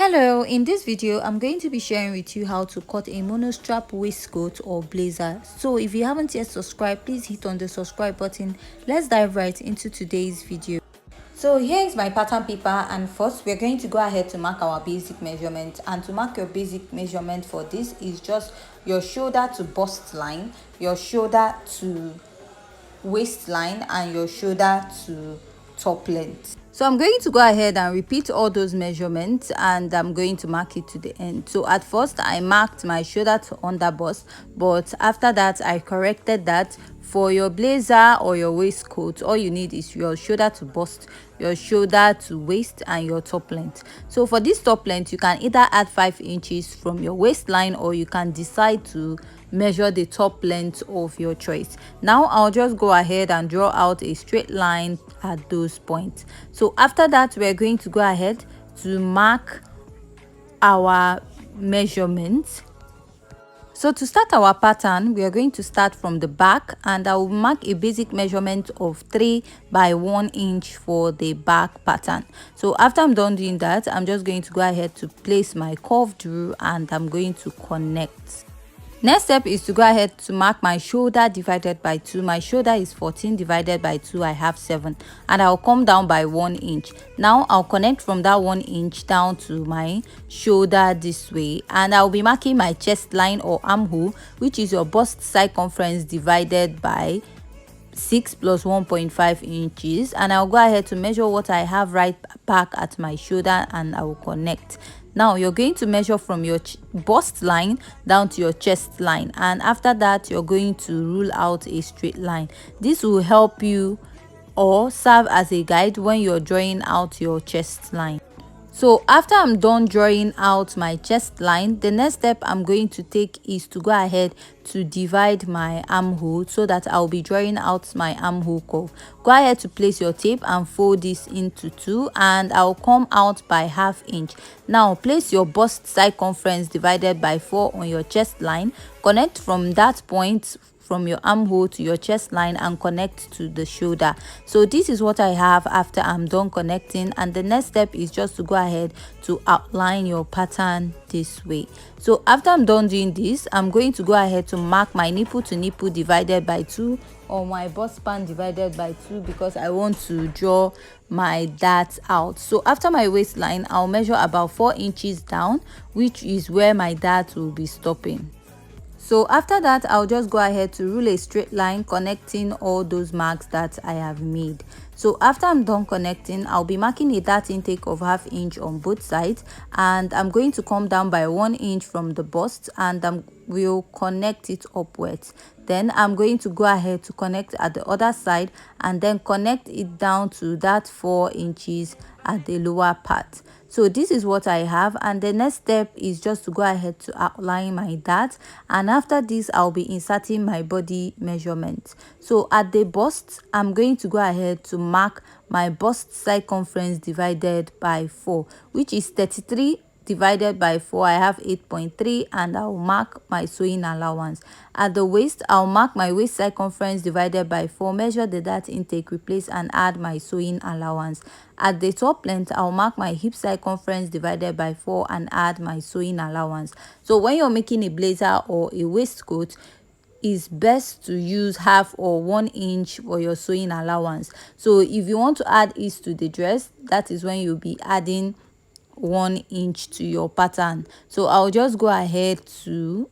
Hello, in this video I'm going to be sharing with you how to cut a monostrap waistcoat or blazer. So if you haven't yet subscribed, please hit on the subscribe button. Let's dive right into today's video. So here is my pattern paper, and first we're going to go ahead to mark our basic measurement. And to mark your basic measurement for this is just your shoulder to bust line, your shoulder to waistline, and your shoulder to top length. So I'm going to go ahead and repeat all those measurements, and I'm going to mark it to the end. So at first I marked my shoulder to under bust, but after that I corrected that. For your blazer or your waistcoat, all you need is your shoulder to bust, your shoulder to waist, and your top length. So for this top length, you can either add 5 inches from your waistline, or you can decide to measure the top length of your choice. Now I'll just go ahead and draw out a straight line at those points. So after that, we're going to go ahead to mark our measurements. So to start our pattern, we are going to start from the back, and I will mark a basic measurement of 3 by 1 inch for the back pattern. So after I'm done doing that, I'm just going to go ahead to place my curved rule, and I'm going to connect. Next step is to go ahead to mark my shoulder divided by 2. My shoulder is 14 divided by 2, I have 7, and I'll come down by 1 inch. Now I'll connect from that 1 inch down to my shoulder this way, and I'll be marking my chest line or armhole, which is your bust circumference divided by 6 plus 1.5 inches, and I'll go ahead to measure what I have right back at my shoulder, and I will connect. Now you're going to measure from your bust line down to your chest line, and after that you're going to rule out a straight line. This will help you or serve as a guide when you're drawing out your chest line. So after I'm done drawing out my chest line, the next step I'm going to take is to go ahead to divide my armhole, so that I'll be drawing out my armhole curve. Go ahead to place your tape and fold this into 2, and I'll come out by ½ inch. Now place your bust circumference divided by 4 on your chest line. Connect from that point from your armhole to your chest line and connect to the shoulder. So this is what I have after I'm done connecting, and the next step is just to go ahead to outline your pattern this way. So after I'm done doing this, I'm going to go ahead to mark my nipple to nipple divided by 2, or my bust span divided by 2, because I want to draw my dart out. So after my waistline, I'll measure about 4 inches down, which is where my dart will be stopping. So after that, I'll just go ahead to rule a straight line connecting all those marks that I have made. So after I'm done connecting, I'll be marking a dart intake of ½ inch on both sides, and I'm going to come down by 1 inch from the bust, and we'll connect it upwards. Then I'm going to go ahead to connect at the other side, and then connect it down to that 4 inches at the lower part. So this is what I have, and the next step is just to go ahead to outline my dart, and after this I'll be inserting my body measurement. So at the bust, I'm going to go ahead to mark my bust circumference divided by 4, which is 33 divided by 4. I have 8.3, and I'll mark my sewing allowance. At the waist, I'll mark my waist circumference divided by 4, measure the dart intake, replace, and add my sewing allowance. At the top length, I'll mark my hip circumference divided by 4 and add my sewing allowance. So when you're making a blazer or a waistcoat, it's best to use ½ or 1 inch for your sewing allowance. So if you want to add ease to the dress, that is when you'll be adding 1 inch to your pattern. So I'll just go ahead to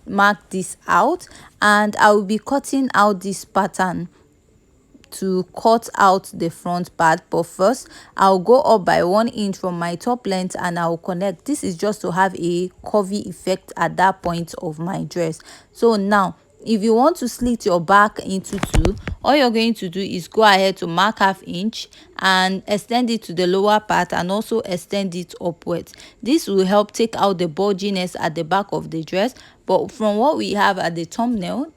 mark this out, and I will be cutting out this pattern to cut out the front part. But first, I'll go up by 1 inch from my top length, and I'll connect. This is just to have a curvy effect at that point of my dress. So now, if you want to slit your back into 2, all you're going to do is go ahead to mark ½ inch and extend it to the lower part, and also extend it upwards. This will help take out the bulginess at the back of the dress. But from what we have at the thumbnail,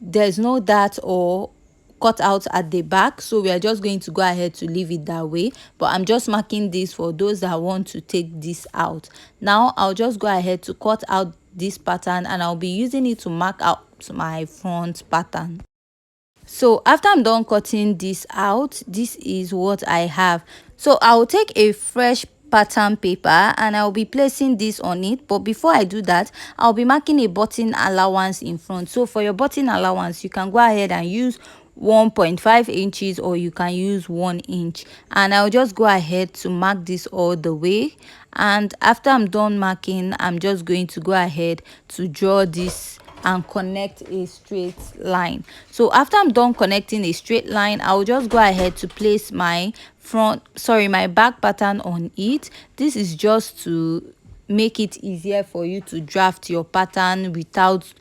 there's no dart or cut out at the back, so we are just going to go ahead to leave it that way. But I'm just marking this for those that want to take this out. Now I'll just go ahead to cut out this pattern, and I'll be using it to mark out my front pattern. So after I'm done cutting this out, this is what I have. So I'll take a fresh pattern paper, and I'll be placing this on it. But before I do that, I'll be marking a button allowance in front. So for your button allowance, you can go ahead and use 1.5 inches, or you can use 1 inch, and I'll just go ahead to mark this all the way. And after I'm done marking, I'm just going to go ahead to draw this and connect a straight line. So after I'm done connecting a straight line, I'll just go ahead to place my my back pattern on it. This is just to make it easier for you to draft your pattern without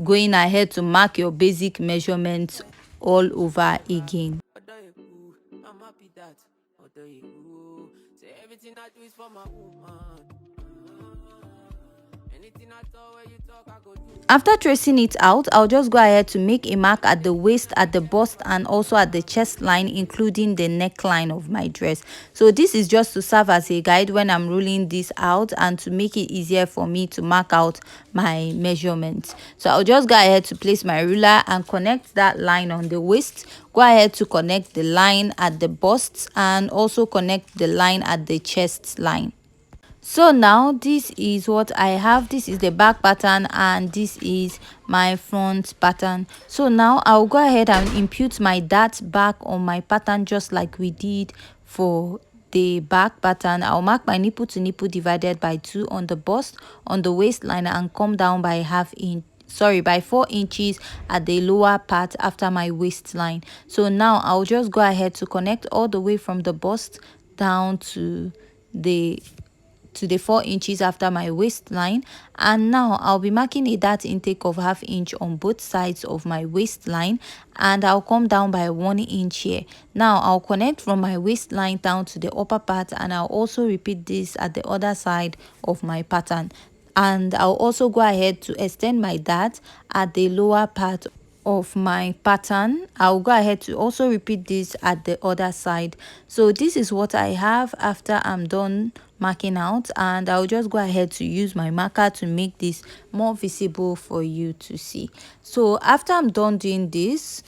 going ahead to mark your basic measurements all over again. After tracing it out, I'll just go ahead to make a mark at the waist, at the bust, and also at the chest line, including the neckline of my dress. So this is just to serve as a guide when I'm rolling this out and to make it easier for me to mark out my measurements. So I'll just go ahead to place my ruler and connect that line on the waist. Go ahead to connect the line at the bust and also connect the line at the chest line. So now this is what I have. This is the back pattern and this is my front pattern. So now I'll go ahead and impute my dart back on my pattern just like we did for the back pattern. I'll mark my nipple to nipple divided by 2 on the bust, on the waistline, and come down by by 4 inches at the lower part after my waistline. So now I'll just go ahead to connect all the way from the bust down to the 4 inches after my waistline. And now I'll be marking a dart intake of 1/2 inch on both sides of my waistline, and I'll come down by 1 inch here. Now I'll connect from my waistline down to the upper part, and I'll also repeat this at the other side of my pattern. And I'll also go ahead to extend my dart at the lower part of my pattern. I'll go ahead to also repeat this at the other side. So this is what I have after I'm done marking out, and I'll just go ahead to use my marker to make this more visible for you to see. So after I'm done doing this,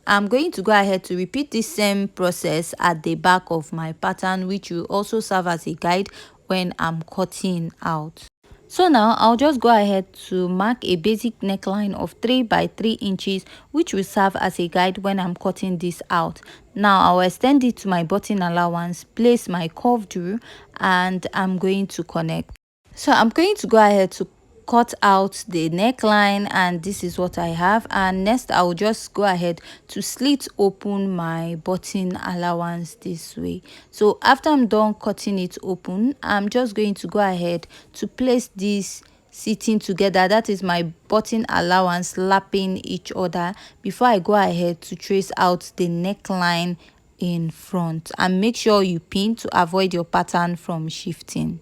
I'm going to go ahead to repeat the same process at the back of my pattern, which will also serve as a guide when I'm cutting out. So now I'll just go ahead to mark a basic neckline of 3 by 3 inches, which will serve as a guide when I'm cutting this out. Now I'll extend it to my button allowance, place my curved rule, and I'm going to connect. So I'm going to go ahead to cut out the neckline, and this is what I have. And next I'll just go ahead to slit open my button allowance this way. So after I'm done cutting it open, I'm just going to go ahead to place this sitting together, that is my button allowance lapping each other, before I go ahead to trace out the neckline in front. And make sure you pin to avoid your pattern from shifting.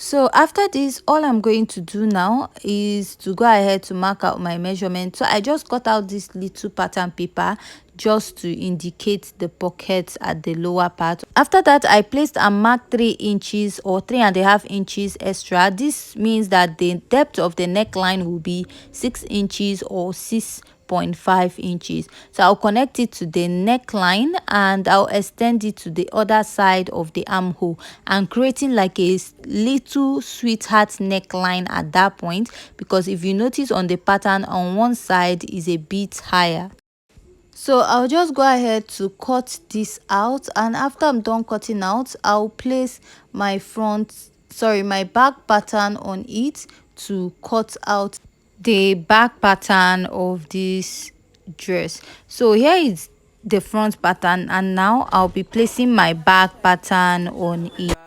So after this, all I'm going to do now is to go ahead to mark out my measurement. So I just cut out this little pattern paper just to indicate the pockets at the lower part. After that, I placed and marked 3 inches or 3.5 inches extra. This means that the depth of the neckline will be 6 inches or 6.5 inches. So I'll connect it to the neckline and I'll extend it to the other side of the armhole, and creating like a little sweetheart neckline at that point, because if you notice on the pattern, on one side is a bit higher. So I'll just go ahead to cut this out, and after I'm done cutting out, I'll place my my back pattern on it to cut out the back pattern of this dress. So here is the front pattern, and now I'll be placing my back pattern on it.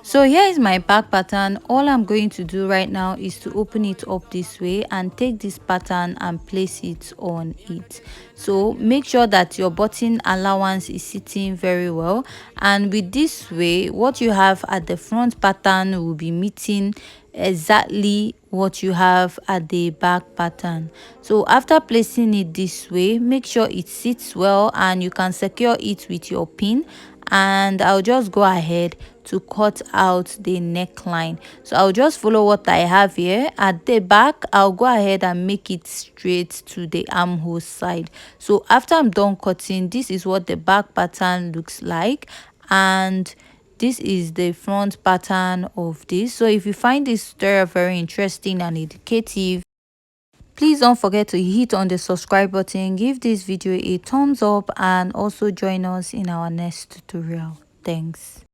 So here is my back pattern. All I'm going to do right now is to open it up this way and take this pattern and place it on it. So make sure that your button allowance is sitting very well, and with this way, what you have at the front pattern will be meeting exactly what you have at the back pattern. So after placing it this way, make sure it sits well and you can secure it with your pin. And I'll just go ahead to cut out the neckline. So I'll just follow what I have here. At the back, I'll go ahead and make it straight to the armhole side. So after I'm done cutting, this is what the back pattern looks like, and this is the front pattern of this. So if you find this tutorial very interesting and educative, please don't forget to hit on the subscribe button, give this video a thumbs up, and also join us in our next tutorial. Thanks.